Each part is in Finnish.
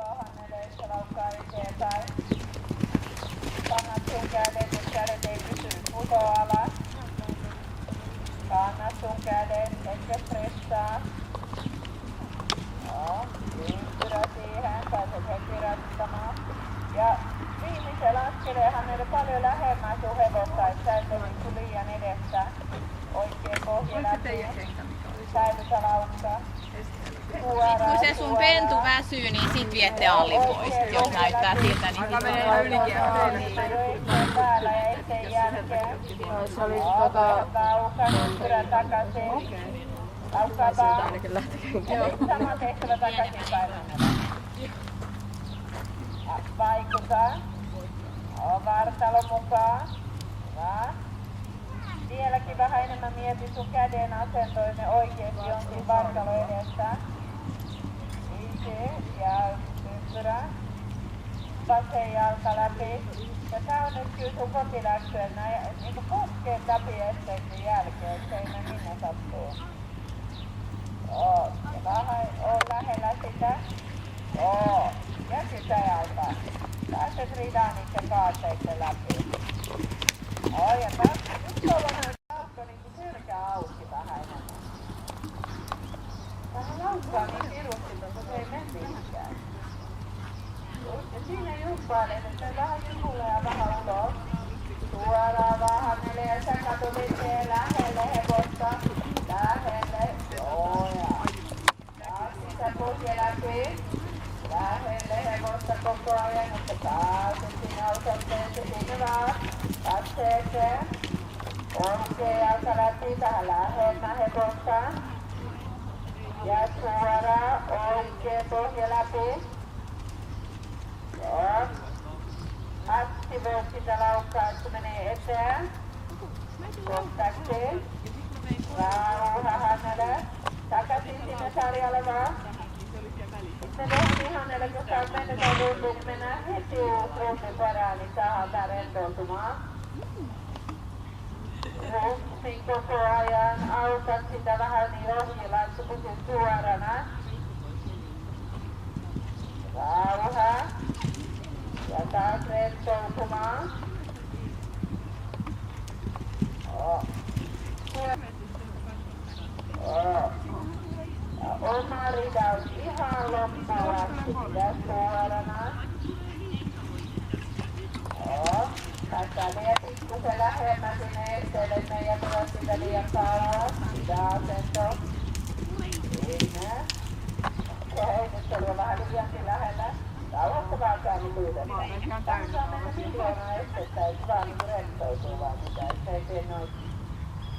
Hanneleissa laukkaa eteenpäin. Kannat sun kädet, jos kädet ei pysy putoa alas. Kannat sun kädet, etkä stressaa. Joo, ympyrä siihen, pääset heti rattamaan. Ja viimeisellä askeleen Hannele paljon lähemmän sun hevosta, et sä et ole liian edessä. Oikein pohja läpi. Säilytä laukkaa. Sitten kun se sun pentu väsyy, niin sit viette Alli pois. Jos näyttää siltä, niin sit menee ylikin. Päällä ja eteen jälkeen. Se oli Laukan, ympyrä takaisin. Laukkaa vaan. Sama tehtävä takaisinpäin. Vaikuta. Vartalo mukaan. Hyvä. Vieläkin vähän enemmän mieti sun käden asentoinen oikeesti on siinä vartalo edessä. Ja ympyrä. Vasen jalka läpi. Ja tää on nyt kyllä sun kotiläksy, että nää niinku puskeet läpi esteiden jälkeen, et se ei mene minne sattuu. Joo. Ja vähän oo lähellä sitä. Joo. Ja sisäjalka. Pääset ridan itse kaatteitten läpi. Joo, ja nyt ollaan näin laukka niinku sylkää auki vähän enemmän. Vähän laukkaa niin pirusti, että se ei mene mihinkään. Ja siinä juppailet, että vähän jukulee ja vähän ulos. Suoraan vähän menee ja sä katot eteen lähelle hevosta. Lähelle. Joo ja. Taas sisä pohja läpi. Lähelle hevosta koko ajan, että pääset sinne osoitteeseen sinne vaan. Katseeseen. Oikein jalka läpi tähän lähemmän hevosta. Ja suoraan oikein pohja läpi. Joo. Aktivoit sitä laukkaa, että se menee eteen. Kontakti. Rauha Hannele. Takaisin sinne sarjalle vaan. Sitten tehtiin Hannele, kun sä oot mennyt ja tuntuu, mennään heti ruutin perään, niin saadaan tää rentoutumaan. Russin koko ajan. Autat sitä vähän niin ohjilla, että se pysyy suorana. Rauha. Ja taas rentoutumaan. Ja oma ridaus ihan loppuun asti. Pidä suorana. Tässä vielä pikkusen lähemmän sinne esteelle, että me ei jätetä sitä liian kauan. Pidä asento. Sinne. Okei, nyt se on vähän liiankin lähellä. Tauosta vaan saa nyt yhdessä. Tämä saa mennä miljoonaa estettä, ei vaan niin rentoutuu vaan sitä, ettei tee noin.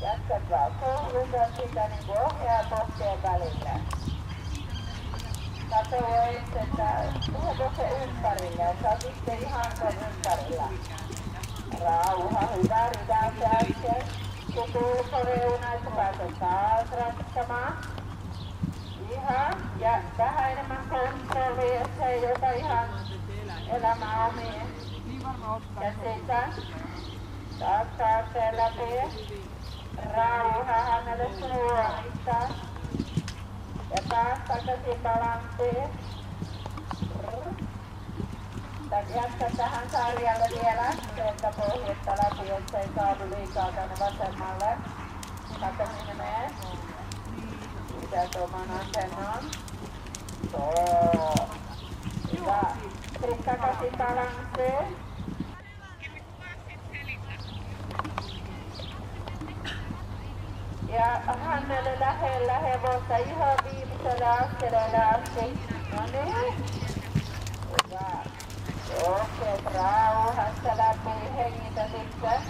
Jatkat vaan kouluta sitä niin kuin ohjaa pohteen välillä. Kato estettä, tuoda se ympärille, ja sä oot itse ihan sen ympärillä. Rauha, hyvä ridaus äsken. Kun ulkoreuna, että pääset taas rattamaan. Ihan, ja vähän enemmän kontrollia, että se ei ota ihan elämää omiin. Ja sitä, taas kaarteen läpi. Rauha Hannele suorista. Ja taas takaisin balanssiin. Jatka tähän sarjalle vielä, sieltä pohjasta läpi, ettei saadu liikaa tänne vasemmalle. Kato minne menee. Pidät oman asennon. Hyvä. Sitten takaisin balanssiin. Ja Hannele lähellä hevosta ihan viimeisellä askeleella asti. No niin. Hyvä. Okei, rauhassa läpi, hengitä sitten.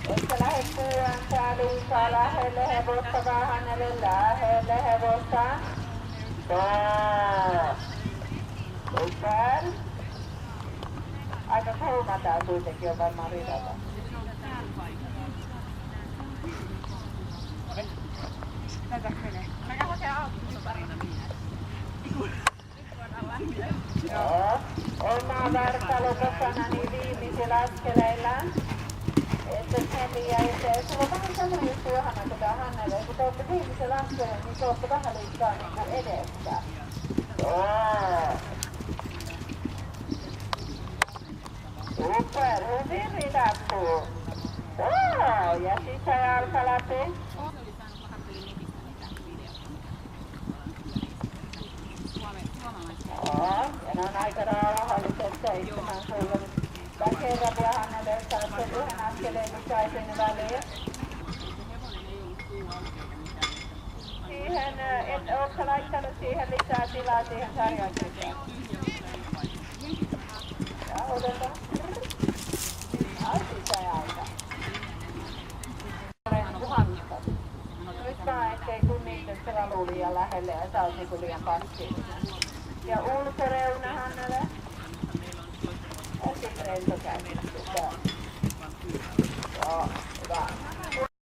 Että lähde työntää liikaa lähelle hevosta, vaan Hannele lähelle hevosta. Super. Aika kulma tää kuitenkin on varmaan ridata. Joo. Oma vartalo kosana niin viimeisillä askeleilla. Että sen liian eteen. Sulla on vähän semmoinen juttu Johanna, kun tää Hannele. Kun te olette viimeisellä askeleilla, niin te olette vähän liikaa niin edessä. Joo. Super, hyvin ridappuu. Joo, ja sisäjalka läpi. Joo, ja ne on aika rauhalliset 7 sulla. Väkeväviä Hannelle, saatte yhden askeleen lisää sinne väliin. Siihen, ootko laittanut siihen lisää tilaa siihen sarjan sisään? Ja otetaan. Sisäjalka. Puhannustat. Nyt vaan ettei tuu niitä, että se valuu liian lähelle ja sä oot niinku liian passiivinen. Ja ulkoreuna Hannelle. Ja sit rento käynnistytään. Joo, hyvä.